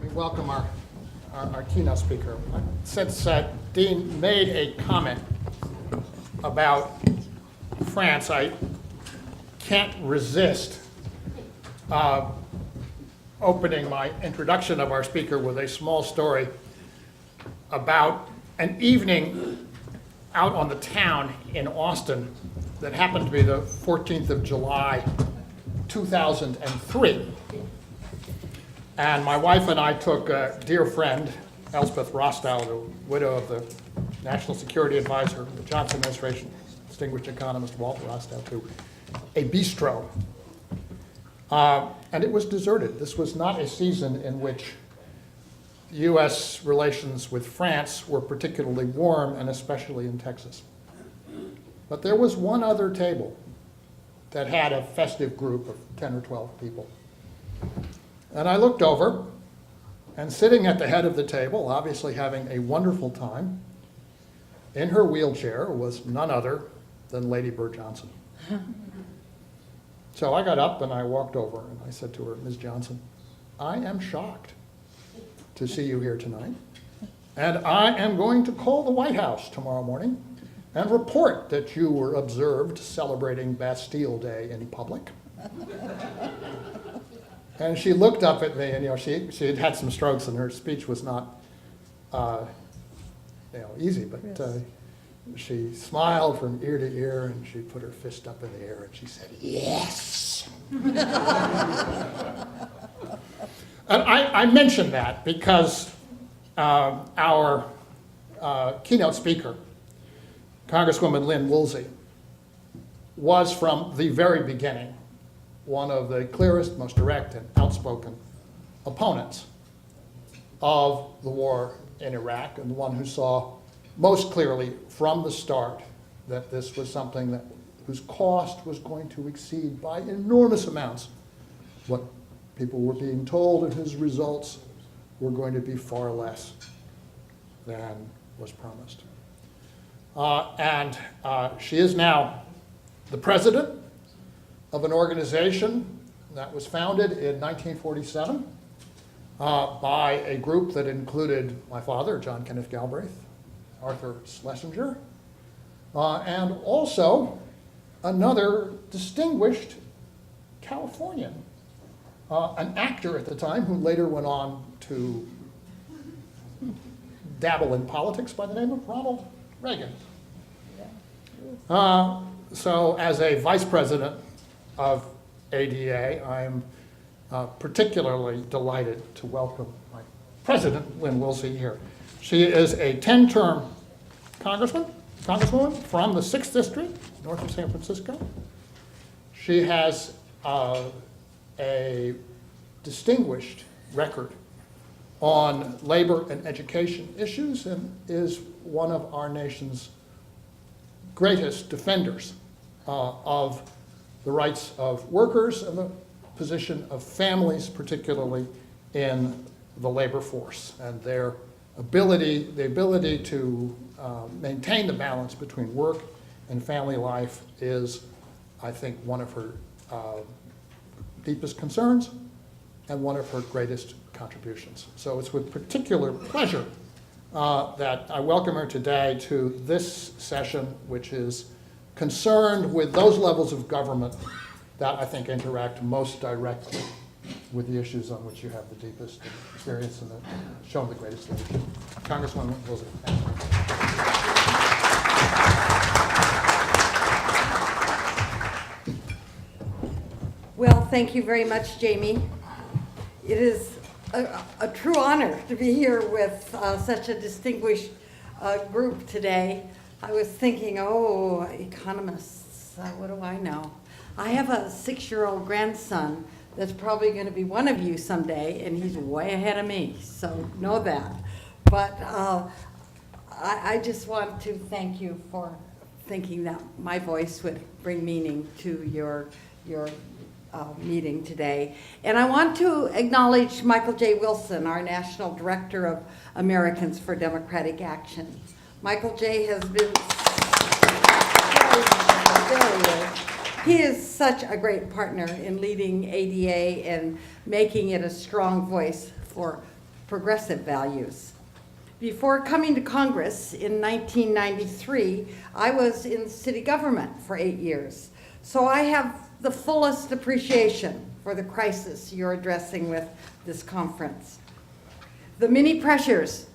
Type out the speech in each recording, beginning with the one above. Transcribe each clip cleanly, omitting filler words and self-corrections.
We welcome our keynote speaker. Since Dean made a comment about France, I can't resist opening my introduction of our speaker with a small story about an evening out on the town in Austin that happened to be the 14th of July, 2003. And my wife and I took a dear friend, Elspeth Rostow, the widow of the National Security Advisor of the Johnson administration, distinguished economist Walter Rostow, to a bistro. And it was deserted. This was not a season in which U.S. relations with France were particularly warm, and especially in Texas. But there was one other table that had a festive group of 10 or 12 people. And I looked over, and sitting at the head of the table, obviously having a wonderful time, in her wheelchair was none other than Lady Bird Johnson. So I got up and I walked over and I said to her, "Ms. Johnson, I am shocked to see you here tonight, and I am going to call the White House tomorrow morning and report that you were observed celebrating Bastille Day in public." And she looked up at me, and she had had some strokes, and her speech was not easy, but she smiled from ear to ear, and she put her fist up in the air, and she said, "Yes." And I mention that because our keynote speaker, Congresswoman Lynn Woolsey, was from the very beginning one of the clearest, most direct, and outspoken opponents of the war in Iraq, and the one who saw most clearly from the start that this was something whose cost was going to exceed by enormous amounts what people were being told, and whose results were going to be far less than was promised. And she is now the president of an organization that was founded in 1947 by a group that included my father, John Kenneth Galbraith, Arthur Schlesinger, and also another distinguished Californian, an actor at the time who later went on to dabble in politics by the name of Ronald Reagan. So as a vice president of ADA, I'm particularly delighted to welcome my president, Lynn Woolsey, here. She is a 10-term congresswoman from the 6th District, north of San Francisco. She has a distinguished record on labor and education issues, and is one of our nation's greatest defenders of the rights of workers and the position of families, particularly in the labor force, and the ability to maintain the balance between work and family life is, I think, one of her deepest concerns and one of her greatest contributions. So it's with particular pleasure that I welcome her today to this session, which is concerned with those levels of government that I think interact most directly with the issues on which you have the deepest experience and shown the greatest leadership. Congresswoman Woolsey. Well, thank you very much, Jamie. It is a true honor to be here with such a distinguished group today. I was thinking, economists, what do I know? I have a 6-year-old grandson that's probably going to be one of you someday, and he's way ahead of me, so know that. But I just want to thank you for thinking that my voice would bring meaning to your meeting today. And I want to acknowledge Michael J. Wilson, our National Director of Americans for Democratic Action. Michael J. has been he is such a great partner in leading ADA and making it a strong voice for progressive values. Before coming to Congress in 1993, I was in city government for 8 years. So I have the fullest appreciation for the crisis you're addressing with this conference. The many pressures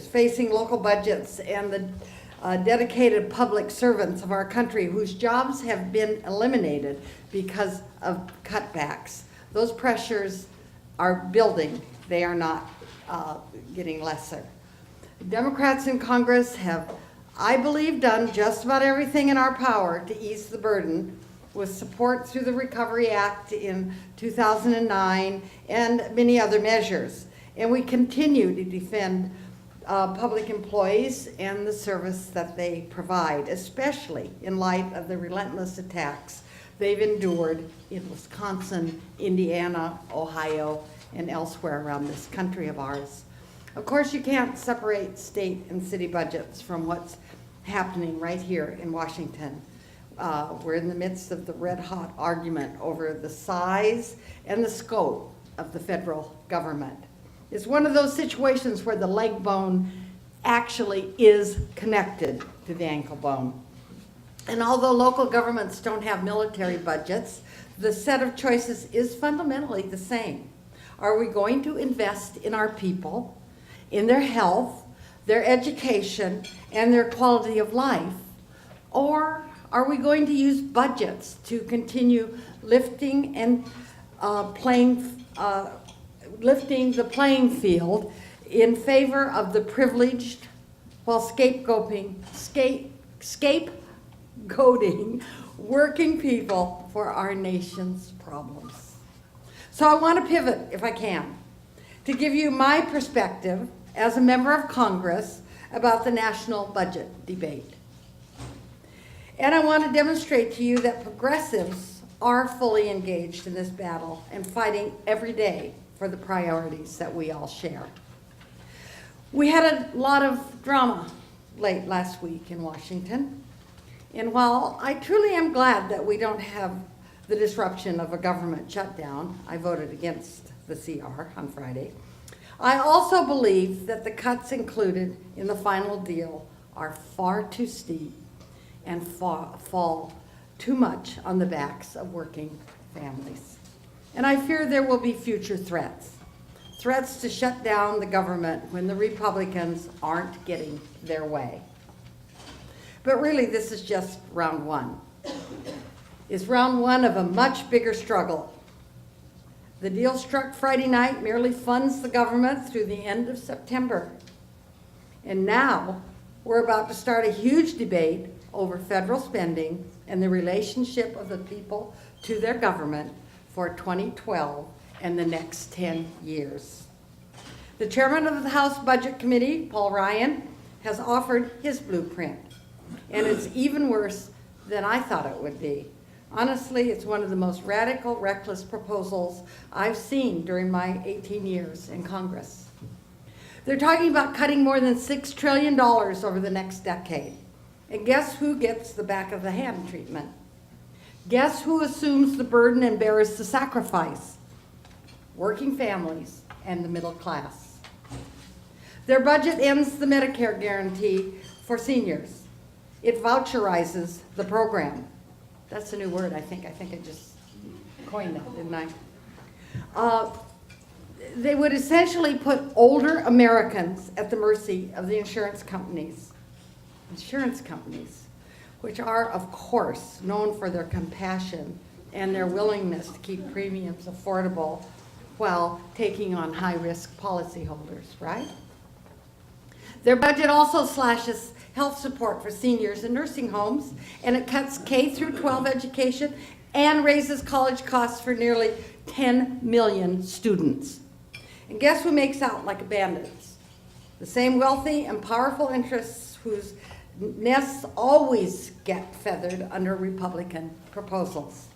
facing local budgets and the dedicated public servants of our country whose jobs have been eliminated because of cutbacks. Those pressures are building. They are not getting lesser. Democrats in Congress have, I believe, done just about everything in our power to ease the burden with support through the Recovery Act in 2009 and many other measures. And we continue to defend public employees and the service that they provide, especially in light of the relentless attacks they've endured in Wisconsin, Indiana, Ohio, and elsewhere around this country of ours. Of course, you can't separate state and city budgets from what's happening right here in Washington. We're in the midst of the red-hot argument over the size and the scope of the federal government. It's one of those situations where the leg bone actually is connected to the ankle bone. And although local governments don't have military budgets, the set of choices is fundamentally the same. Are we going to invest in our people, in their health, their education, and their quality of life? Or are we going to use budgets to continue lifting the playing field in favor of the privileged while scapegoating working people for our nation's problems? So I want to pivot, if I can, to give you my perspective as a member of Congress about the national budget debate. And I want to demonstrate to you that progressives are fully engaged in this battle and fighting every day for the priorities that we all share. We had a lot of drama late last week in Washington. And while I truly am glad that we don't have the disruption of a government shutdown, I voted against the CR on Friday, I also believe that the cuts included in the final deal are far too steep and fall too much on the backs of working families. And I fear there will be future threats to shut down the government when the Republicans aren't getting their way. But really, this is just round one. It's round one of a much bigger struggle. The deal struck Friday night merely funds the government through the end of September. And now we're about to start a huge debate over federal spending and the relationship of the people to their government for 2012 and the next 10 years. The chairman of the House Budget Committee, Paul Ryan, has offered his blueprint, and it's even worse than I thought it would be. Honestly, it's one of the most radical, reckless proposals I've seen during my 18 years in Congress. They're talking about cutting more than $6 trillion over the next decade. And guess who gets the back of the hand treatment? Guess who assumes the burden and bears the sacrifice? Working families and the middle class. Their budget ends the Medicare guarantee for seniors. It voucherizes the program. That's a new word, I think. I just coined that, didn't I? They would essentially put older Americans at the mercy of the insurance companies, which are, of course, known for their compassion and their willingness to keep premiums affordable while taking on high-risk policyholders, right? Their budget also slashes health support for seniors in nursing homes, and it cuts K through 12 education and raises college costs for nearly 10 million students. And guess who makes out like bandits? The same wealthy and powerful interests whose nests always get feathered under Republican proposals.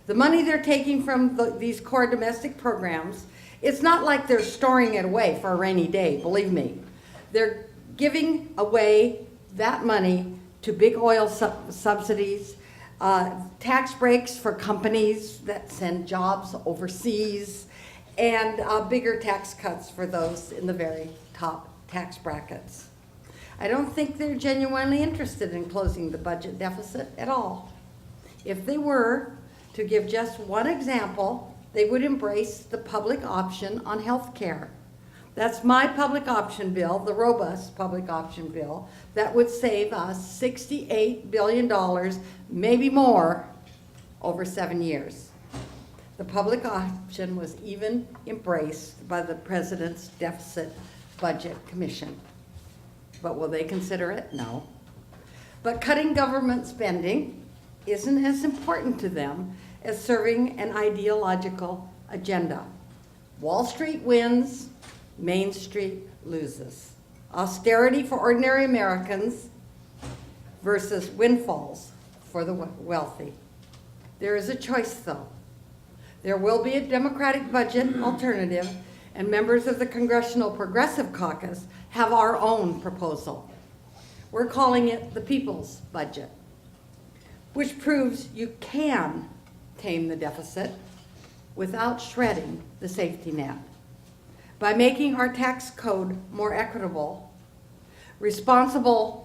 The money they're taking from these core domestic programs, it's not like they're storing it away for a rainy day, believe me. They're giving away that money to big oil subsidies, tax breaks for companies that send jobs overseas, and bigger tax cuts for those in the very top tax brackets. I don't think they're genuinely interested in closing the budget deficit at all. If they were, to give just one example, they would embrace the public option on health care. That's my public option bill, the robust public option bill, that would save us $68 billion, maybe more, over 7 years. The public option was even embraced by the President's Deficit Budget Commission. But will they consider it? No. But cutting government spending isn't as important to them as serving an ideological agenda. Wall Street wins, Main Street loses. Austerity for ordinary Americans versus windfalls for the wealthy. There is a choice, though. There will be a Democratic budget alternative, and members of the Congressional Progressive Caucus have our own proposal. We're calling it the People's Budget, which proves you can tame the deficit without shredding the safety net. By making our tax code more equitable, responsibly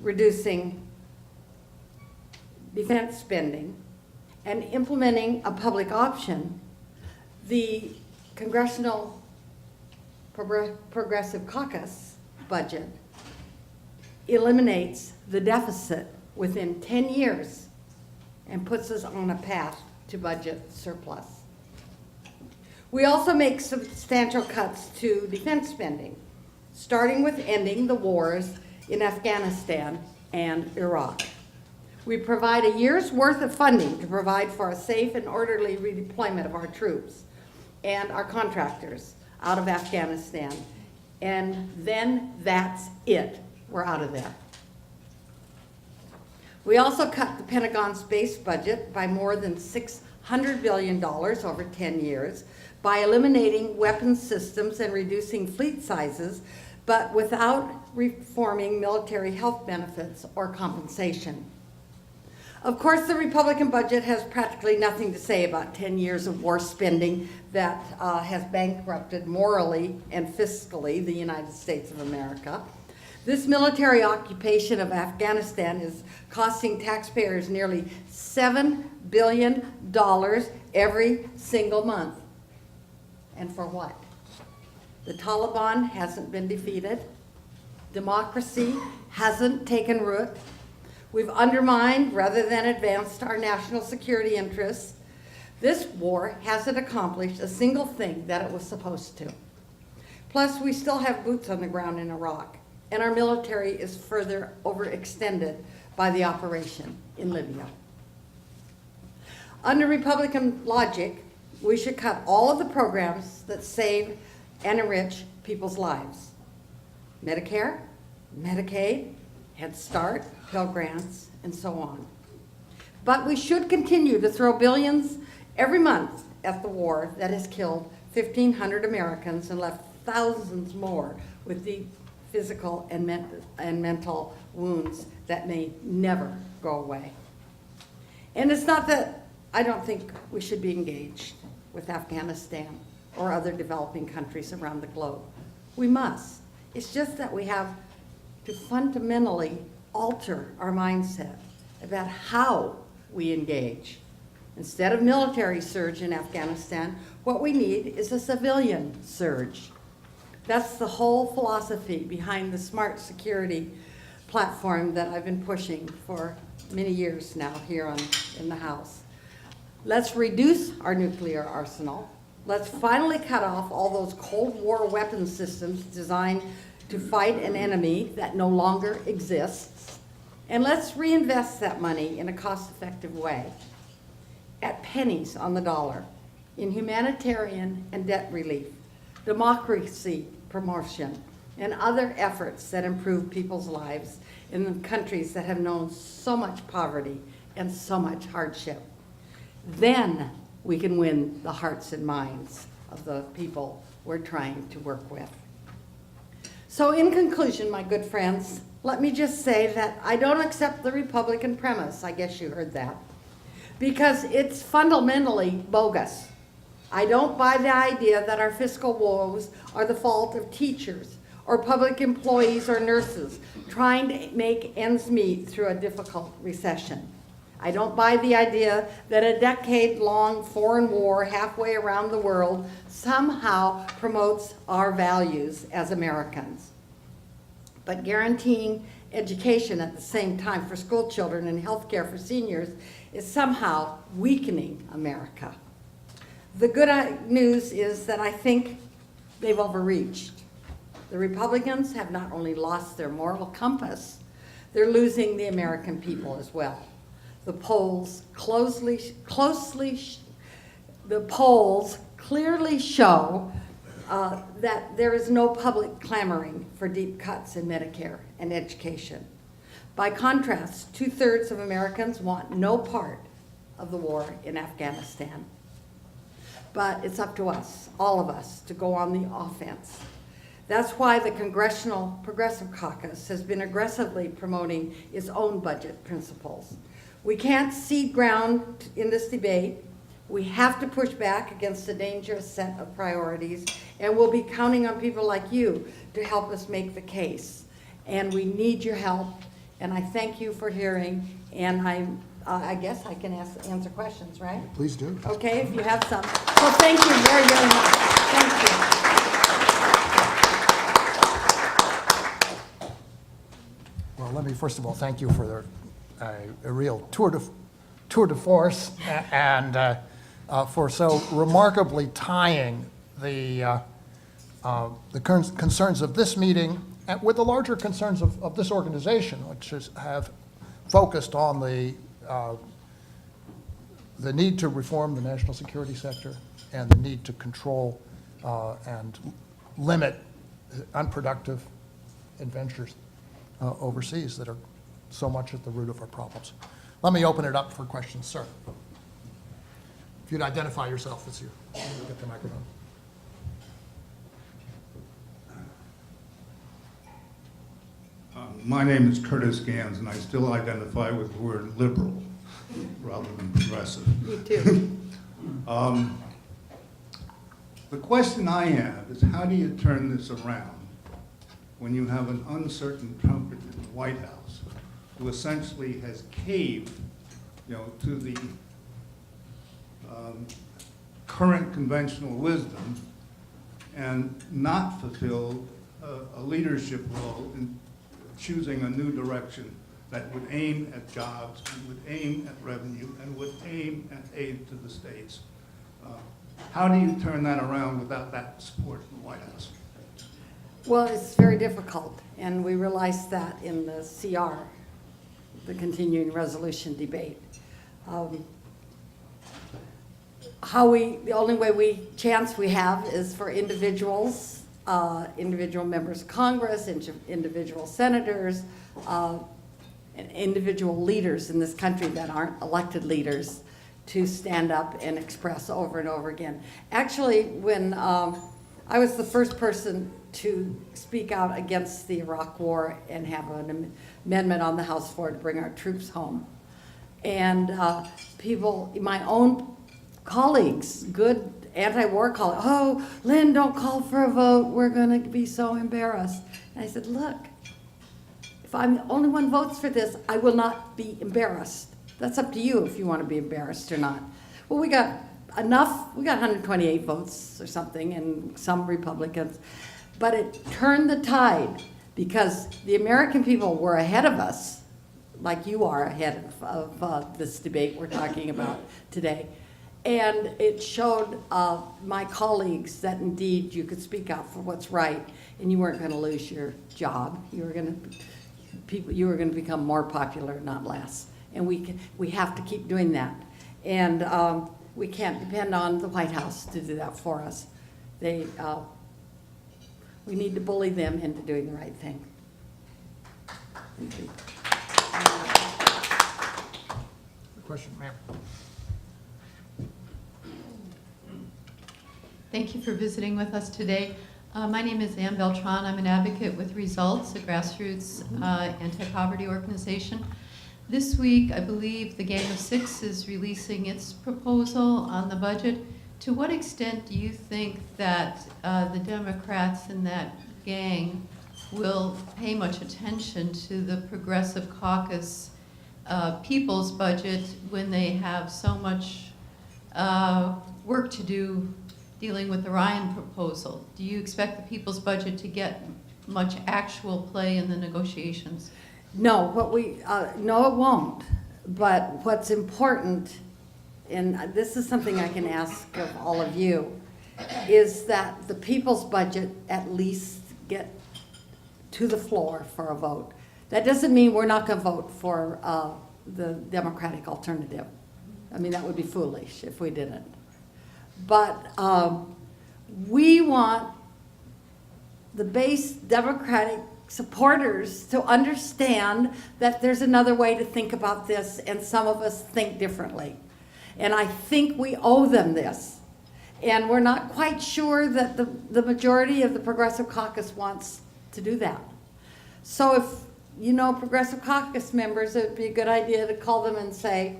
reducing defense spending, and implementing a public option, the Congressional Progressive Caucus budget eliminates the deficit within 10 years and puts us on a path to budget surplus. We also make substantial cuts to defense spending, starting with ending the wars in Afghanistan and Iraq. We provide a year's worth of funding to provide for a safe and orderly redeployment of our troops and our contractors out of Afghanistan. And then that's it. We're out of there. We also cut the Pentagon space budget by more than $600 billion over 10 years by eliminating weapons systems and reducing fleet sizes, but without reforming military health benefits or compensation. Of course, the Republican budget has practically nothing to say about 10 years of war spending that has bankrupted morally and fiscally the United States of America. This military occupation of Afghanistan is costing taxpayers nearly $7 billion every single month. And for what? The Taliban hasn't been defeated. Democracy hasn't taken root. We've undermined rather than advanced our national security interests. This war hasn't accomplished a single thing that it was supposed to. Plus, we still have boots on the ground in Iraq, and our military is further overextended by the operation in Libya. Under Republican logic, we should cut all of the programs that save and enrich people's lives. Medicare, Medicaid, Head Start, Pell Grants, and so on. But we should continue to throw billions every month at the war that has killed 1,500 Americans and left thousands more with deep physical and mental wounds that may never go away. And it's not that I don't think we should be engaged with Afghanistan or other developing countries around the globe. We must. It's just that we have to fundamentally alter our mindset about how we engage. Instead of military surge in Afghanistan, what we need is a civilian surge. That's the whole philosophy behind the smart security platform that I've been pushing for many years now here in the House. Let's reduce our nuclear arsenal. Let's finally cut off all those Cold War weapon systems designed to fight an enemy that no longer exists. And let's reinvest that money in a cost-effective way, at pennies on the dollar, in humanitarian and debt relief, democracy promotion, and other efforts that improve people's lives in the countries that have known so much poverty and so much hardship. Then we can win the hearts and minds of the people we're trying to work with. So in conclusion, my good friends, let me just say that I don't accept the Republican premise, I guess you heard that, because it's fundamentally bogus. I don't buy the idea that our fiscal woes are the fault of teachers or public employees or nurses trying to make ends meet through a difficult recession. I don't buy the idea that a decade-long foreign war halfway around the world somehow promotes our values as Americans. But guaranteeing education at the same time for school children and health care for seniors is somehow weakening America. The good news is that I think they've overreached. The Republicans have not only lost their moral compass, they're losing the American people as well. The polls clearly show that there is no public clamoring for deep cuts in Medicare and education. By contrast, 2/3 of Americans want no part of the war in Afghanistan. But it's up to us, all of us, to go on the offense. That's why the Congressional Progressive Caucus has been aggressively promoting its own budget principles. We can't cede ground in this debate. We have to push back against a dangerous set of priorities, and we'll be counting on people like you to help us make the case. And we need your help, and I thank you for hearing, and I guess I can answer questions, right? Please do. Okay, if you have some. So thank you very, very much. Thank you. Well, let me first of all thank you for a real tour de force and for so remarkably tying the concerns of this meeting with the larger concerns of this organization, which have focused on the need to reform the national security sector and the need to control and limit unproductive adventures overseas that are so much at the root of our problems. Let me open it up for questions, sir. If you'd identify yourself as you get the microphone. My name is Curtis Gans, and I still identify with the word liberal rather than progressive. Me too. The question I have is, how do you turn this around when you have an uncertain Trump in the White House who essentially has caved, to the current conventional wisdom and not fulfilled a leadership role in choosing a new direction that would aim at jobs, and would aim at revenue, and would aim at aid to the states. How do you turn that around without that support in the White House? Well, it's very difficult, and we realized that in the CR, the continuing resolution debate. The only chance we have is for individuals, individual members of Congress, individual senators, and individual leaders in this country that aren't elected leaders to stand up and express over and over again. Actually, when I was the first person to speak out against the Iraq War and have an amendment on the House floor to bring our troops home. And people, my own colleagues, good anti-war colleagues, oh, Lynn, don't call for a vote, we're gonna be so embarrassed. And I said, look, if I'm the only one who votes for this, I will not be embarrassed. That's up to you if you want to be embarrassed or not. Well, we got 128 votes or something, and some Republicans, but it turned the tide because the American people were ahead of us, like you are ahead of this debate we're talking about today. And it showed my colleagues that indeed you could speak out for what's right, and you weren't going to lose your job. You were going to become more popular, not less. And we have to keep doing that. And we can't depend on the White House to do that for us. We need to bully them into doing the right thing. Thank you. Question, ma'am. Thank you for visiting with us today. My name is Ann Beltran. I'm an advocate with Results, a grassroots anti-poverty organization. This week, I believe the Gang of Six is releasing its proposal on the budget. To what extent do you think that the Democrats in that gang will pay much attention to the Progressive Caucus people's budget when they have so much work to do dealing with the Ryan proposal? Do you expect the people's budget to get much actual play in the negotiations? No, no, it won't. But what's important, and this is something I can ask of all of you, is that the people's budget at least get to the floor for a vote. That doesn't mean we're not going to vote for the Democratic alternative. I mean, that would be foolish if we didn't. But we want the base Democratic supporters to understand that there's another way to think about this, and some of us think differently. And I think we owe them this. And we're not quite sure that the majority of the Progressive Caucus wants to do that. So if you know Progressive Caucus members, it would be a good idea to call them and say,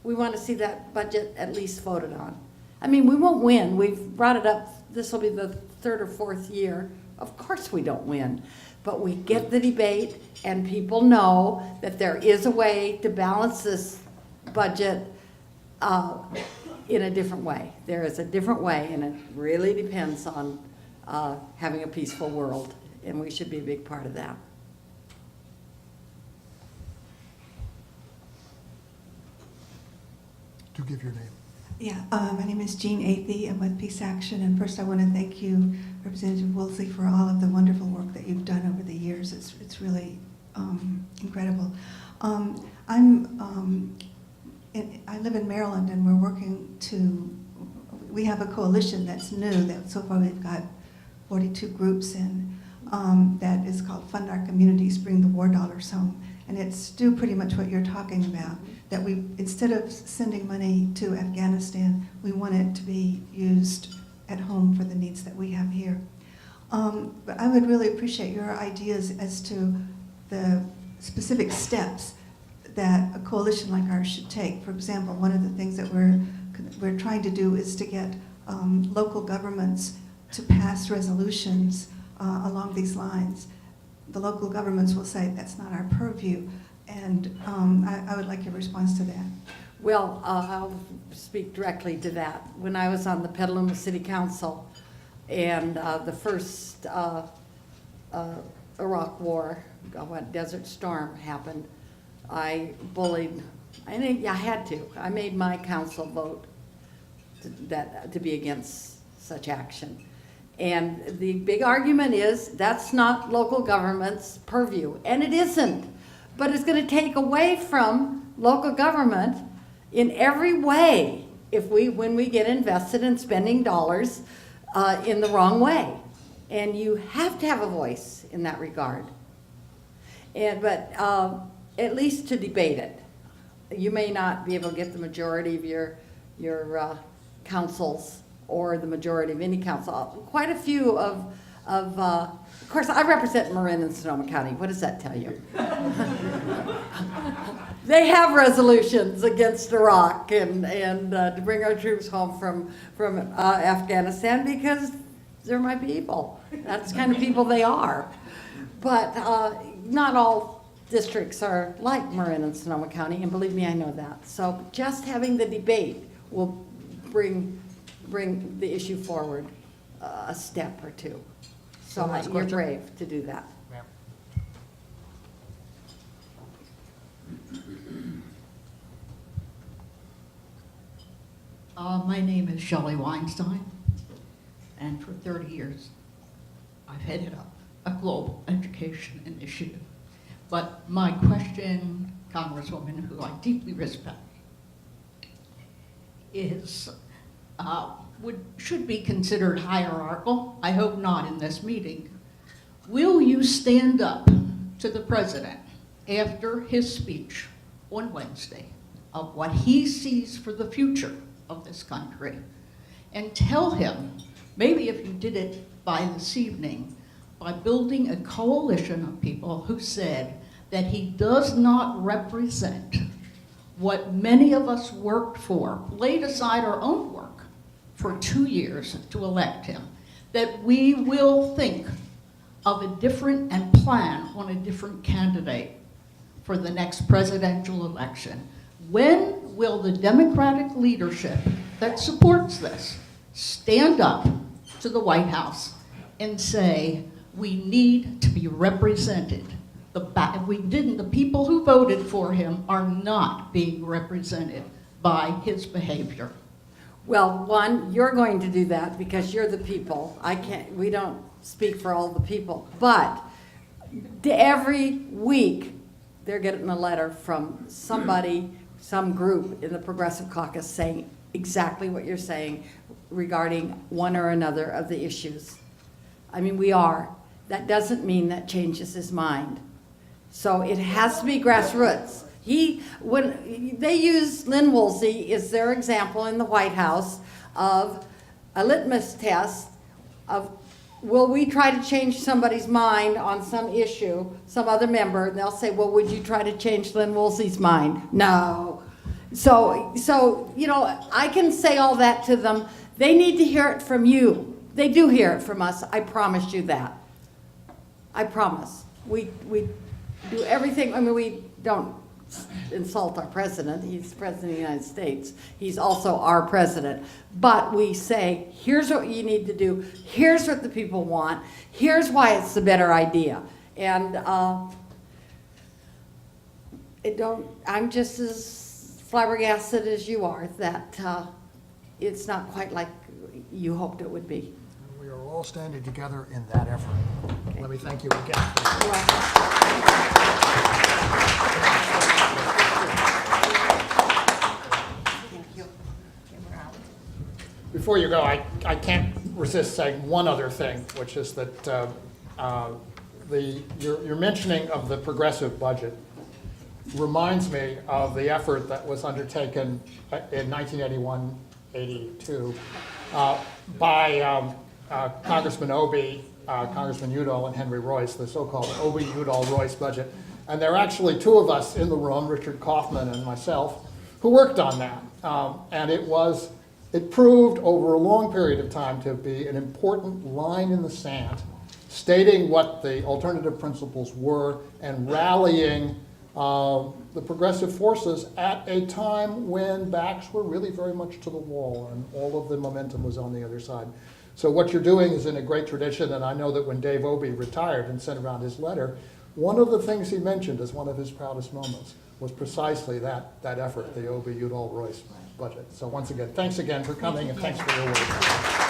we want to see that budget at least voted on. I mean, we won't win. We've brought it up. This will be the third or fourth year. Of course we don't win. But we get the debate, and people know that there is a way to balance this budget in a different way. There is a different way, and it really depends on having a peaceful world, and we should be a big part of that. Do give your name. Yeah, my name is Jean Athey. I'm with Peace Action, and first I want to thank you, Representative Woolsey, for all of the wonderful work that you've done over the years. It's really incredible. I live in Maryland, and we're working we have a coalition that's new. That so far we've got 42 groups in that is called Fund Our Communities, Bring the War Dollars Home. And it's do pretty much what you're talking about, that we, instead of sending money to Afghanistan, we want it to be used at home for the needs that we have here. But I would really appreciate your ideas as to the specific steps that a coalition like ours should take. For example, one of the things that we're trying to do is to get local governments to pass resolutions along these lines. The local governments will say that's not our purview, and I would like your response to that. Well, I'll speak directly to that. When I was on the Petaluma City Council and the first Iraq War, Desert Storm happened, I bullied, I had to. I made my council vote to be against such action. And the big argument is that's not local government's purview, and it isn't. But it's going to take away from local government in every way when we get invested in spending dollars in the wrong way. And you have to have a voice in that regard. But at least to debate it. You may not be able to get the majority of your councils or the majority of any council. Quite a few of course, I represent Marin and Sonoma County. What does that tell you? They have resolutions against Iraq and to bring our troops home from Afghanistan because they're my people. That's the kind of people they are. But not all districts are like Marin and Sonoma County, and believe me, I know that. So just having the debate will bring the issue forward a step or two. So Last you're question. brave to do that. Ma'am. My name is Shelley Weinstein, and for 30 years I've headed up a global education initiative. But my question, Congresswoman, who I deeply respect, is should be considered hierarchical. I hope not in this meeting. Will you stand up to the president after his speech on Wednesday of what he sees for the future of this country and tell him, maybe if you did it by this evening, by building a coalition of people who said that he does not represent what many of us worked for, laid aside our own work, for 2 years to elect him, that we will think of a different and plan on a different candidate for the next presidential election. When will the Democratic leadership that supports this stand up to the White House and say, we need to be represented? The people who voted for him are not being represented by his behavior. Well, one, you're going to do that because you're the people. We don't speak for all the people. But every week, they're getting a letter from somebody, some group in the Progressive Caucus saying exactly what you're saying regarding one or another of the issues. I mean, we are. That doesn't mean that changes his mind. So it has to be grassroots. When they use Lynn Woolsey as their example in the White House of a litmus test of, will we try to change somebody's mind on some issue, some other member, and they'll say, well, would you try to change Lynn Woolsey's mind? No. So, you know, I can say all that to them. They need to hear it from you. They do hear it from us. I promise you that. I promise. We do everything. I mean, we don't insult our president. He's president of the United States. He's also our president. But we say, here's what you need to do. Here's what the people want. Here's why it's the better idea. And I'm just as flabbergasted as you are that it's not quite like you hoped it would be. We are all standing together in that effort. Let me thank you again. Before you go, I can't resist saying one other thing, which is that your mentioning of the progressive budget reminds me of the effort that was undertaken in 1981-82 by Congressman Obey, Congressman Udall, and Henry Royce, the so-called Obey-Udall-Royce budget. And there are actually two of us in the room, Richard Kaufman and myself, who worked on that. And it proved over a long period of time to be an important line in the sand, stating what the alternative principles were and rallying the progressive forces at a time when backs were really very much to the wall and all of the momentum was on the other side. So what you're doing is in a great tradition, and I know that when Dave Obey retired and sent around his letter, one of the things he mentioned as one of his proudest moments was precisely that effort, the Obey-Udall-Royce budget. So once again, thanks again for coming and thanks for your work.